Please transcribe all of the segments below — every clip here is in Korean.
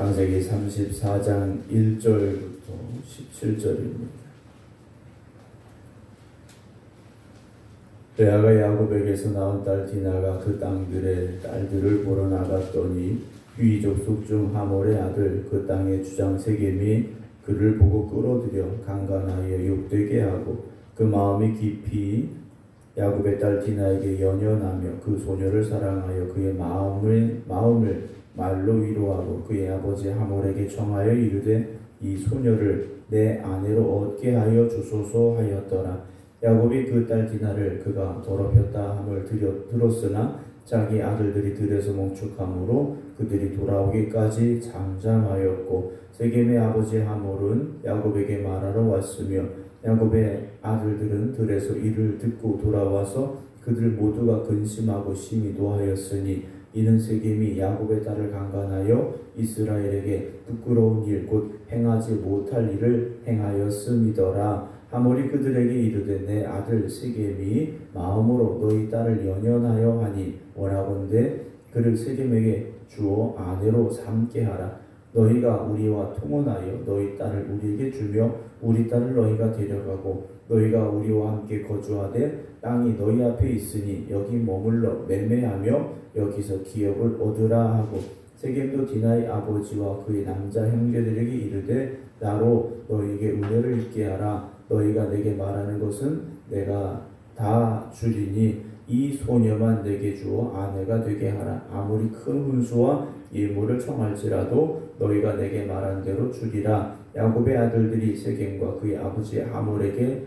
창세기 34장 1절부터 17절입니다. 레아가 야곱에게서 낳은 딸 디나가 그 땅들의 딸들을 보러 나갔더니 휘 족속 중 하몰의 아들 그 땅의 주장 세겜이 그를 보고 끌어들여 강간하여 욕되게 하고 그 마음이 깊이 야곱의 딸 디나에게 연연하며 그 소녀를 사랑하여 그의 마음을 말로 위로하고 그의 아버지 하몰에게 청하여 이르되 이 소녀를 내 아내로 얻게 하여 주소서 하였더라. 야곱이 그 딸 디나를 그가 더럽혔다 함을 들었으나 자기 아들들이 들에서 멈축함으로 그들이 돌아오기까지 잠잠하였고 세겜의 아버지 하몰은 야곱에게 말하러 왔으며 야곱의 아들들은 들에서 이를 듣고 돌아와서 그들 모두가 근심하고 심히 노하였으니 이는 세겜이 야곱의 딸을 강간하여 이스라엘에게 부끄러운 일 곧 행하지 못할 일을 행하였음이더라. 하몰이 그들에게 이르되 내 아들 세겜이 마음으로 너희 딸을 연연하여 하니 원하건대 그를 세겜에게 주어 아내로 삼게 하라. 너희가 우리와 통혼하여 너희 딸을 우리에게 주며 우리 딸을 너희가 데려가고 너희가 우리와 함께 거주하되 땅이 너희 앞에 있으니 여기 머물러 매매하며 여기서 기업을 얻으라 하고 세겜도 디나의 아버지와 그의 남자 형제들에게 이르되 나로 너희에게 은혜를 있게 하라. 너희가 내게 말하는 것은 내가 다 주리니 이 소녀만 내게 주어 아내가 되게 하라. 아무리 큰 훈수와 예물을 청할지라도 너희가 내게 말한 대로 주리라. 야곱의 아들들이 세겜과 그의 아버지 하몰에게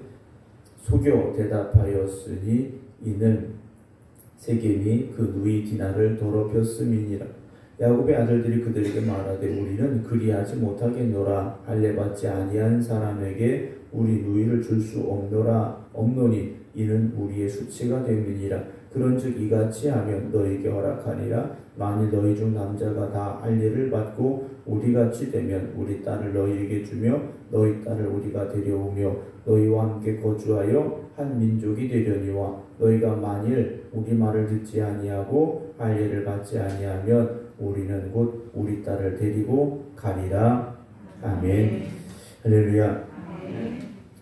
속여 대답하였으니 이는 세겜이 그 누이 디나를 더럽혔음이니라. 야곱의 아들들이 그들에게 말하되 우리는 그리하지 못하겠노라. 할례받지 아니한 사람에게 우리 누이를 줄 수 없노니 이는 우리의 수치가 됨이니라. 그런즉 이같이 하면 너희에게 허락하니라. 만일 너희 중 남자가 다 할례를 받고 우리같이 되면 우리 딸을 너희에게 주며 너희 딸을 우리가 데려오며 너희와 함께 거주하여 한 민족이 되려니와 너희가 만일 우리 말을 듣지 아니하고 할례를 받지 아니하면 우리는 곧 우리 딸을 데리고 가리라. 아멘. 할렐루야.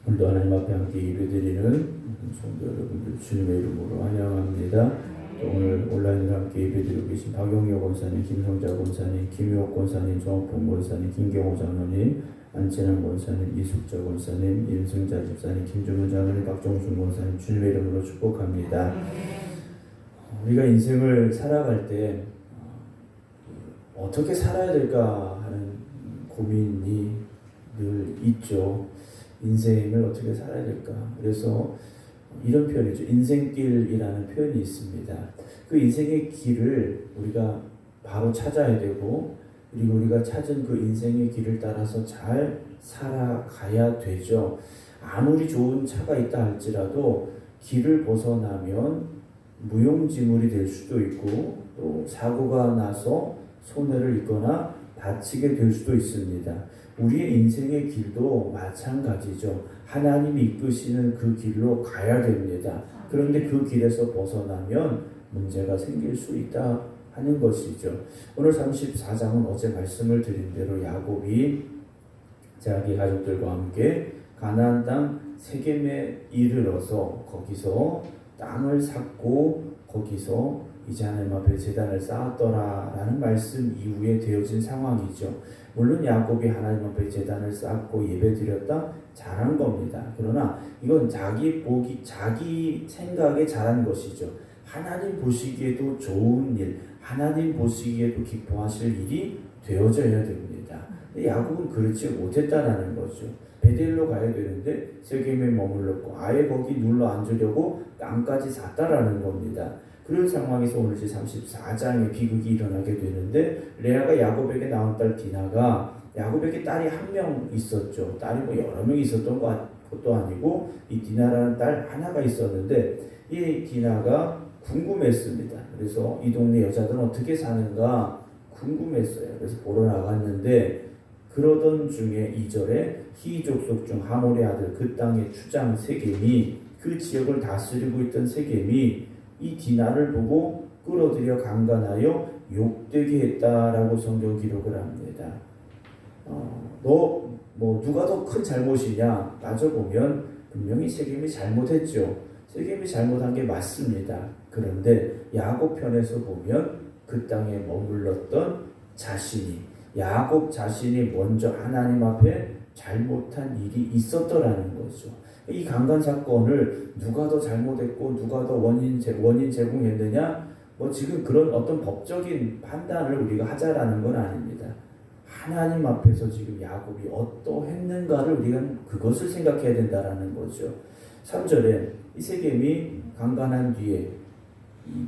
오늘도 하나님 앞에 함께 예배드리는 성도 여러분들 주님의 이름으로 환영합니다. 또 오늘 온라인으로 함께 예배드리고 계신 박용혁 권사님, 김성자 권사님, 김효옥 권사님, 정옥봉 권사님, 김경호 장로님, 안채남 권사님, 이숙자 권사님, 임승자 집사님, 김종훈 장로님, 박정순 권사님 주님의 이름으로 축복합니다. 우리가 인생을 살아갈 때 어떻게 살아야 될까 하는 고민이 늘 있죠. 인생을 어떻게 살아야 될까. 그래서 이런 표현이죠. 인생길이라는 표현이 있습니다. 그 인생의 길을 우리가 바로 찾아야 되고 그리고 우리가 찾은 그 인생의 길을 따라서 잘 살아가야 되죠. 아무리 좋은 차가 있다 할지라도 길을 벗어나면 무용지물이 될 수도 있고 또 사고가 나서 손해를 입거나 다치게 될 수도 있습니다. 우리의 인생의 길도 마찬가지죠. 하나님이 이끄시는 그 길로 가야 됩니다. 그런데 그 길에서 벗어나면 문제가 생길 수 있다 하는 것이죠. 오늘 34장은 어제 말씀을 드린 대로 야곱이 자기 가족들과 함께 가나안 땅 세겜에 이르러서 거기서 땅을 샀고 거기서 이제 하나님 앞에 제단을 쌓았더라라는 말씀 이후에 되어진 상황이죠. 물론 야곱이 하나님 앞에 제단을 쌓고 예배드렸다 잘한 겁니다. 그러나 이건 자기 생각에 잘한 것이죠. 하나님 보시기에도 좋은 일, 하나님 보시기에도 기뻐하실 일이 되어져야 됩니다. 근데 야곱은 그렇지 못했다라는 거죠. 베델로 가야 되는데 세겜에 머물렀고 아예 거기 눌러 앉으려고 땅까지 샀다라는 겁니다. 그런 상황에서 오늘 34장의 비극이 일어나게 되는데 레아가 야곱에게 낳은 딸 디나가 야곱에게 딸이 한 명 있었죠. 딸이 뭐 여러 명 있었던 것도 아니고 이 디나라는 딸 하나가 있었는데 이 디나가 궁금했습니다. 그래서 이 동네 여자들은 어떻게 사는가 궁금했어요. 그래서 보러 나갔는데 그러던 중에 2절에 히 족속 중 하몰의 아들 그 땅의 추장 세겜이 그 지역을 다스리고 있던 세겜이 이 디나를 보고 끌어들여 강간하여 욕되게 했다라고 성경 기록을 합니다. 너 뭐 누가 더 큰 잘못이냐 따져보면 분명히 세겜이 잘못했죠. 세겜이 잘못한 게 맞습니다. 그런데 야곱 편에서 보면 그 땅에 머물렀던 야곱 자신이 먼저 하나님 앞에 잘못한 일이 있었더라는 거죠. 이 강간 사건을 누가 더 잘못했고 누가 더 원인 제공했느냐, 뭐 지금 그런 어떤 법적인 판단을 우리가 하자라는 건 아닙니다. 하나님 앞에서 지금 야곱이 어떠했는가를 우리가 그것을 생각해야 된다라는 거죠. 3절에 이 세겜이 강간한 뒤에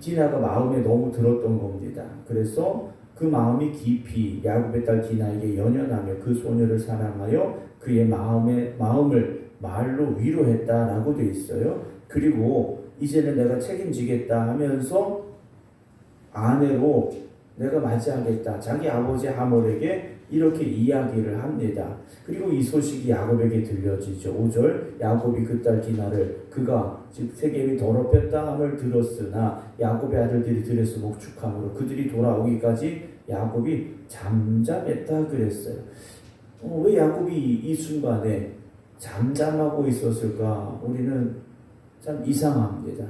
디나가 마음에 너무 들었던 겁니다. 그래서 그 마음이 깊이 야곱의 딸 디나에게 연연하며 그 소녀를 사랑하여 그의 마음을 말로 위로했다라고 되어 있어요. 그리고 이제는 내가 책임지겠다 하면서 아내로 내가 맞이하겠다. 자기 아버지 하몰에게 이렇게 이야기를 합니다. 그리고 이 소식이 야곱에게 들려지죠. 5절 야곱이 그 딸 디나를 그가 즉 세겜이 더럽혔다 함을 들었으나 야곱의 아들들이 들에서 목축함으로 그들이 돌아오기까지 야곱이 잠잠했다 그랬어요. 왜 야곱이 이 순간에 잠잠하고 있었을까? 우리는 참 이상합니다.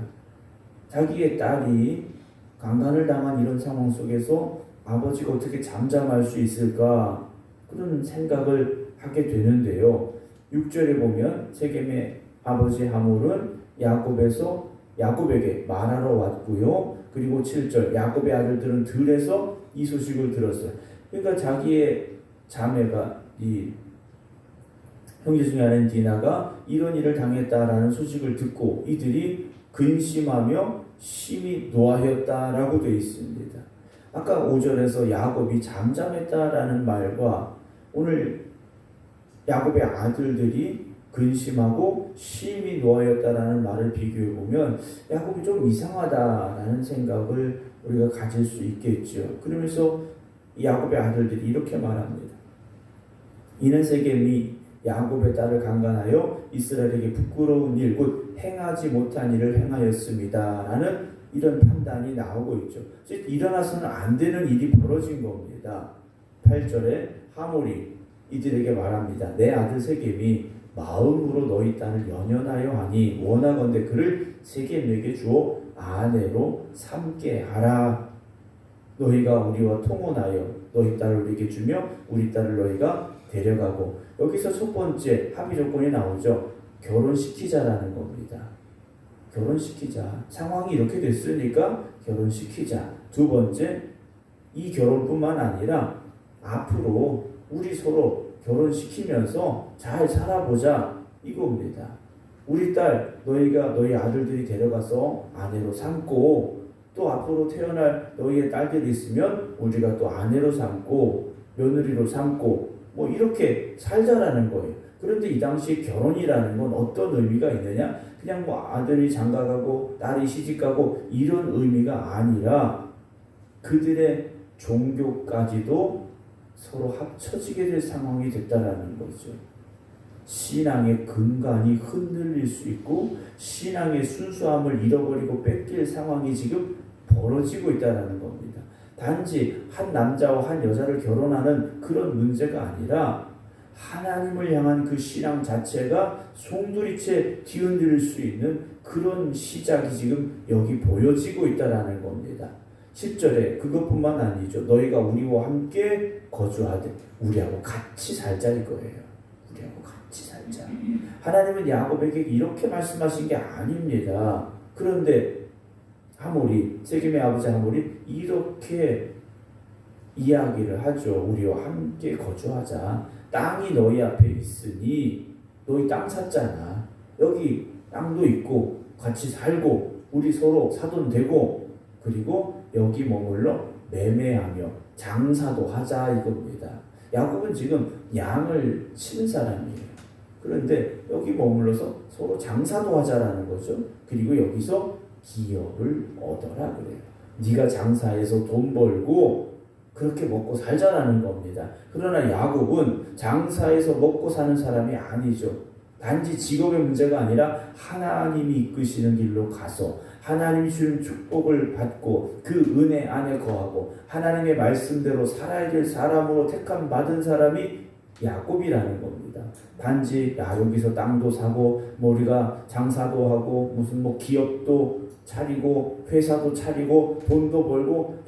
자기의 딸이 강간을 당한 이런 상황 속에서 아버지가 어떻게 잠잠할 수 있을까? 그런 생각을 하게 되는데요. 6절에 보면 세겜의 아버지 하몰은 야곱에게 말하러 왔고요. 그리고 7절 야곱의 아들들은 들에서 이 소식을 들었어요. 그러니까 자기의 자매가 이 형제 중에 하나인 디나가 이런 일을 당했다라는 소식을 듣고 이들이 근심하며 심히 노하였다라고 되어 있습니다. 아까 5절에서 야곱이 잠잠했다라는 말과 오늘 야곱의 아들들이 근심하고 심히 노하였다라는 말을 비교해 보면 야곱이 좀 이상하다라는 생각을 우리가 가질 수 있겠죠. 그러면서 야곱의 아들들이 이렇게 말합니다. 이는 세겜이 야곱의 딸을 강간하여 이스라엘에게 부끄러운 일, 곧 행하지 못한 일을 행하였습니다. 라는 이런 판단이 나오고 있죠. 즉 일어나서는 안 되는 일이 벌어진 겁니다. 8절에 하몰이 이들에게 말합니다. 내 아들 세겜이 마음으로 너희 딸을 연연하여 하니 원하건대 그를 세겜에게 주어 아내로 삼게 하라. 너희가 우리와 통혼하여 너희 딸을 우리에게 주며 우리 딸을 너희가 데려가고. 여기서 첫 번째 합의 조건이 나오죠. 결혼시키자라는 겁니다. 결혼시키자. 상황이 이렇게 됐으니까 결혼시키자. 두 번째, 이 결혼뿐만 아니라 앞으로 우리 서로 결혼시키면서 잘 살아보자 이겁니다. 우리 딸 너희가 너희 아들들이 데려가서 아내로 삼고 또 앞으로 태어날 너희의 딸들이 있으면 우리가 또 아내로 삼고 며느리로 삼고 뭐 이렇게 살자라는 거예요. 그런데 이 당시 결혼이라는 건 어떤 의미가 있느냐? 그냥 뭐 아들이 장가가고 딸이 시집가고 이런 의미가 아니라 그들의 종교까지도 서로 합쳐지게 될 상황이 됐다라는 거죠. 신앙의 근간이 흔들릴 수 있고 신앙의 순수함을 잃어버리고 뺏길 상황이 지금 벌어지고 있다는 겁니다. 단지 한 남자와 한 여자를 결혼하는 그런 문제가 아니라 하나님을 향한 그 신앙 자체가 송두리째 뒤흔들 수 있는 그런 시작이 지금 여기 보여지고 있다는 겁니다. 10절에 그것뿐만 아니죠. 너희가 우리와 함께 거주하되 우리하고 같이 살자 이거예요. 우리하고 같이 살자. 하나님은 야곱에게 이렇게 말씀하신 게 아닙니다. 그런데 세겜의 아버지 하몰이 이렇게 이야기를 하죠. 우리와 함께 거주하자. 땅이 너희 앞에 있으니 너희 땅 샀잖아. 여기 땅도 있고 같이 살고 우리 서로 사돈되고 그리고 여기 머물러 매매하며 장사도 하자 이겁니다. 야곱은 지금 양을 치는 사람이에요. 그런데 여기 머물러서 서로 장사도 하자라는 거죠. 그리고 여기서 기업을 얻어라 그래요. 네가 장사해서 돈 벌고 그렇게 먹고 살자라는 겁니다. 그러나 야곱은 장사해서 먹고 사는 사람이 아니죠. 단지 직업의 문제가 아니라 하나님이 이끄시는 길로 가서 하나님이 주는 축복을 받고 그 은혜 안에 거하고 하나님의 말씀대로 살아야 될 사람으로 택함 받은 사람이 야곱이라는 겁니다. 단지 여기서 땅도 사고 우리가 장사도 하고 무슨 기업도 차리고 회사도 차리고 돈도 벌고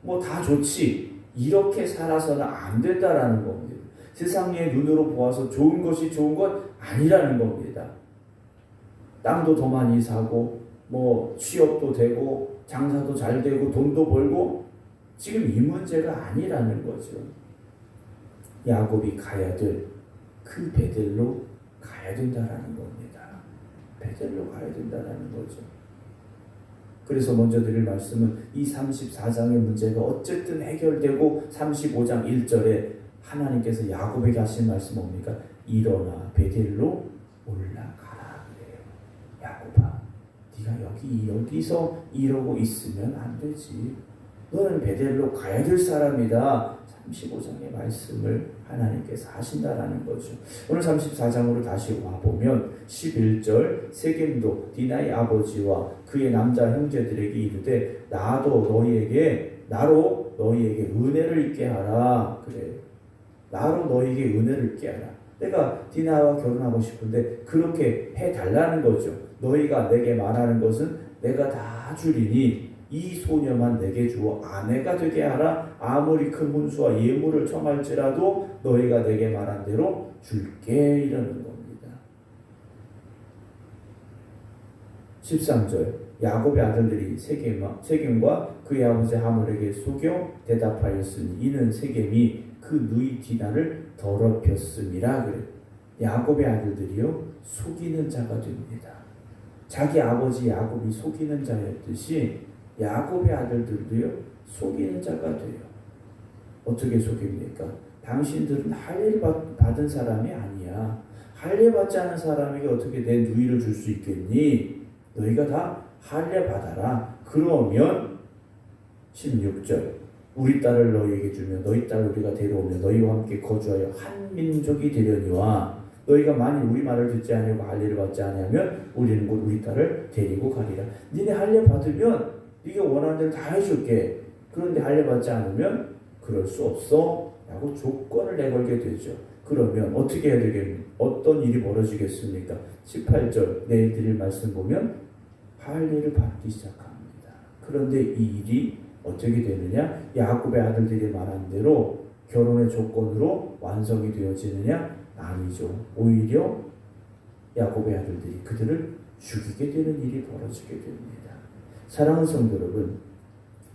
뭐 다 좋지, 이렇게 살아서는 안 된다라는 겁니다. 세상의 눈으로 보아서 좋은 것이 좋은 것 아니라는 겁니다. 땅도 더 많이 사고 취업도 되고 장사도 잘 되고 돈도 벌고 지금 이 문제가 아니라는 거죠. 야곱이 가야 될 그 베델로 가야 된다라는 겁니다. 베델로 가야 된다라는 거죠. 그래서 먼저 드릴 말씀은 이 34장의 문제가 어쨌든 해결되고 35장 1절에 하나님께서 야곱에게 하신 말씀 뭡니까? 일어나 베델로 올라가라 그래요. 야곱아, 네가 여기서 이러고 있으면 안 되지. 너는 베델로 가야 될 사람이다. 35장의 말씀을 하나님께서 하신다라는 거죠. 오늘 34장으로 다시 와보면 11절 세겜도 디나의 아버지와 그의 남자 형제들에게 이르되 나로 너희에게 은혜를 있게 하라 그래. 나로 너희에게 은혜를 있게 하라. 내가 디나와 결혼하고 싶은데 그렇게 해달라는 거죠. 너희가 내게 말하는 것은 내가 다 주리니 이 소녀만 내게 주어 아내가 되게 하라. 아무리 큰 문수와 예물을 청할지라도 너희가 내게 말한 대로 줄게, 이러는 겁니다. 13절 야곱의 아들들이 세겜과 그의 아버지 하몰에게 속여 대답하였으니 이는 세겜이 그 누이 디나를 더럽혔음이라 그래. 야곱의 아들들이요 속이는 자가 됩니다. 자기 아버지 야곱이 속이는 자였듯이 야곱의 아들들도요 속이는 자가 돼요. 어떻게 속입니까? 당신들은 할례 받은 사람이 아니야. 할례 받지 않은 사람에게 어떻게 내 누이를 줄 수 있겠니? 너희가 다 할례 받아라. 그러면 16절 우리 딸을 너희에게 주며 너희 딸을 우리가 데려오며 너희와 함께 거주하여 한 민족이 되려니와 너희가 만일 우리 말을 듣지 아니하고 할례를 받지 아니하면 우리는 곧 우리 딸을 데리고 가리라. 니네 할례 받으면 네가 원하는 대로 다 해줄게. 그런데 할례 받지 않으면 그럴 수 없어 라고 조건을 내걸게 되죠. 그러면 어떻게 해야 되겠니? 어떤 일이 벌어지겠습니까? 18절 내일 드릴 말씀 보면 할례를 받기 시작합니다. 그런데 이 일이 어떻게 되느냐? 야곱의 아들들이 말한 대로 결혼의 조건으로 완성이 되어지느냐? 아니죠. 오히려 야곱의 아들들이 그들을 죽이게 되는 일이 벌어지게 됩니다. 사랑하는 성도 여러분,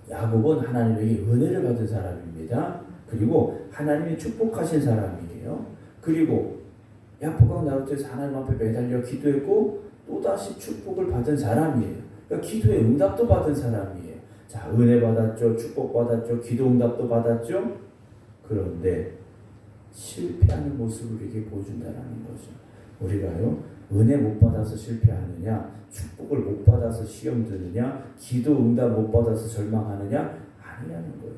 야곱은 하나님에게 은혜를 받은 사람입니다. 그리고 하나님이 축복하신 사람이에요. 그리고 야포강 나루터에서 하나님 앞에 매달려 기도했고 또다시 축복을 받은 사람이에요. 그러니까 기도의 응답도 받은 사람이에요. 자, 은혜 받았죠. 축복 받았죠. 기도 응답도 받았죠. 그런데 실패하는 모습을 우리에게 보여준다는 거죠. 우리가요 은혜 못 받아서 실패하느냐, 축복을 못 받아서 시험 드느냐, 기도 응답 못 받아서 절망하느냐, 아니라는 거예요.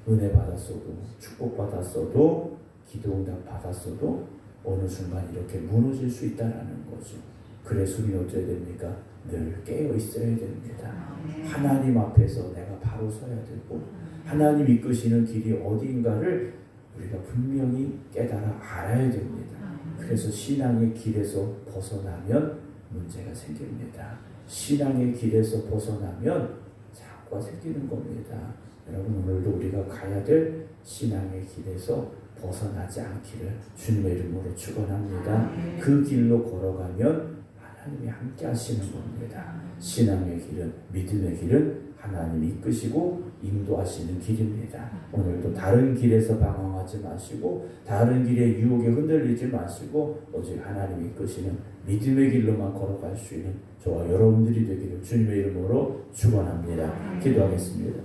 은혜 받았어도 축복 받았어도 기도 응답 받았어도 어느 순간 이렇게 무너질 수 있다는 거죠. 그래서 우리는 어쩌야 됩니까? 늘 깨어 있어야 됩니다. 하나님 앞에서 내가 바로 서야 되고 하나님 이끄시는 길이 어디인가를 우리가 분명히 깨달아 알아야 됩니다. 그래서 신앙의 길에서 벗어나면 문제가 생깁니다. 신앙의 길에서 벗어나면 사고가 생기는 겁니다. 여러분, 오늘도 우리가 가야 될 신앙의 길에서 벗어나지 않기를 주님의 이름으로 축원합니다. 그 길로 걸어가면 하나님이 함께 하시는 겁니다. 신앙의 길은, 믿음의 길은 하나님이 이끄시고 인도하시는 길입니다. 오늘도 다른 길에서 방황하지 마시고 다른 길의 유혹에 흔들리지 마시고 오직 하나님이 이끄시는 믿음의 길로만 걸어갈 수 있는 저와 여러분들이 되기를 주님의 이름으로 축원합니다. 기도하겠습니다.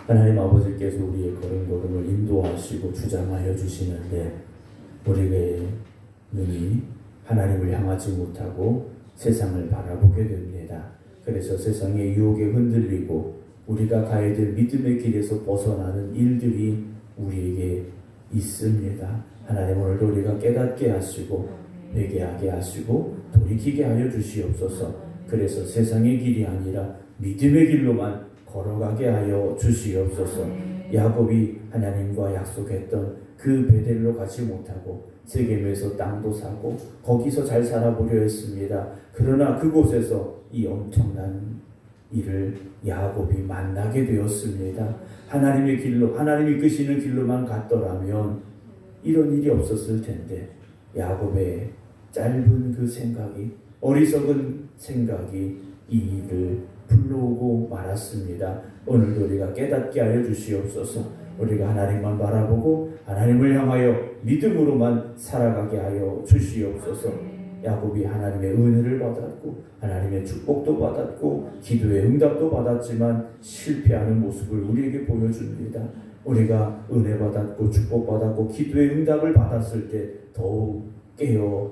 하나님 아버지께서 우리의 걸음걸음을 인도하시고 주장하여 주시는데 우리의 눈이 하나님을 향하지 못하고 세상을 바라보게 됩니다. 그래서 세상의 유혹에 흔들리고 우리가 가야 될 믿음의 길에서 벗어나는 일들이 우리에게 있습니다. 하나님, 오늘도 우리가 깨닫게 하시고 회개하게 하시고 돌이키게 하여 주시옵소서. 그래서 세상의 길이 아니라 믿음의 길로만 걸어가게 하여 주시옵소서. 야곱이 하나님과 약속했던 그 베델로 가지 못하고 세겜에서 땅도 사고 거기서 잘 살아보려 했습니다. 그러나 그곳에서 이 엄청난 일을 야곱이 만나게 되었습니다. 하나님의 길로, 하나님이 이끄시는 길로만 갔더라면 이런 일이 없었을 텐데 야곱의 짧은 그 생각이, 어리석은 생각이 이 일을 불러오고 말았습니다. 오늘도 우리가 깨닫게 하여 주시옵소서. 우리가 하나님만 바라보고 하나님을 향하여 믿음으로만 살아가게 하여 주시옵소서. 야곱이 하나님의 은혜를 받았고 하나님의 축복도 받았고 기도의 응답도 받았지만 실패하는 모습을 우리에게 보여줍니다. 우리가 은혜 받았고 축복 받았고 기도의 응답을 받았을 때 더욱 깨어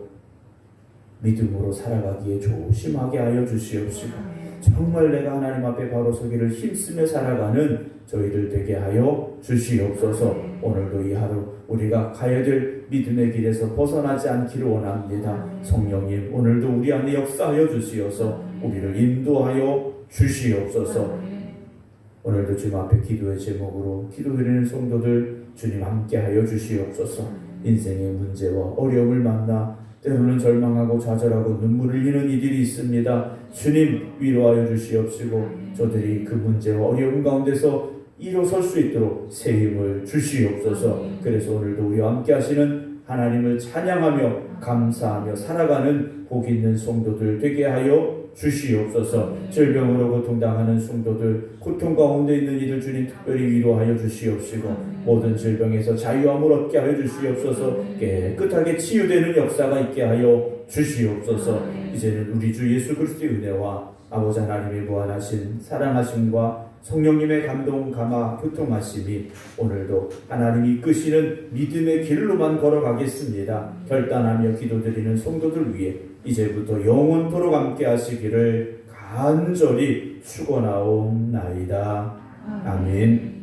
믿음으로 살아가기에 조심하게 하여 주시옵시고, 정말 내가 하나님 앞에 바로 서기를 힘쓰며 살아가는 저희들 되게 하여 주시옵소서. 오늘도 이 하루 우리가 가야 될 믿음의 길에서 벗어나지 않기를 원합니다. 성령님, 오늘도 우리 안에 역사하여 주시어서 우리를 인도하여 주시옵소서. 오늘도 주님 앞에 기도의 제목으로 기도드리는 성도들 주님 함께하여 주시옵소서. 인생의 문제와 어려움을 만나 때로는 절망하고 좌절하고 눈물을 흘리는 이들이 있습니다. 주님 위로하여 주시옵시고 저들이 그 문제와 어려움 가운데서 일어설 수 있도록 새 힘을 주시옵소서. 그래서 오늘도 우리와 함께 하시는 하나님을 찬양하며 감사하며 살아가는 복 있는 성도들 되게 하여 주시옵소서. 질병으로 고통당하는 성도들, 고통 가운데 있는 이들 주님 특별히 위로하여 주시옵시고 모든 질병에서 자유함을 얻게 하여 주시옵소서. 깨끗하게 치유되는 역사가 있게 하여 주시옵소서. 이제는 우리 주 예수 그리스도의 은혜와 아버지 하나님의 무한하신 사랑하심과 성령님의 감동, 감화, 교통하심이 오늘도 하나님이 이끄시는 믿음의 길로만 걸어가겠습니다. 결단하며 기도드리는 성도들 위해 이제부터 영원토록 함께 하시기를 간절히 축원하옵나이다. 아멘.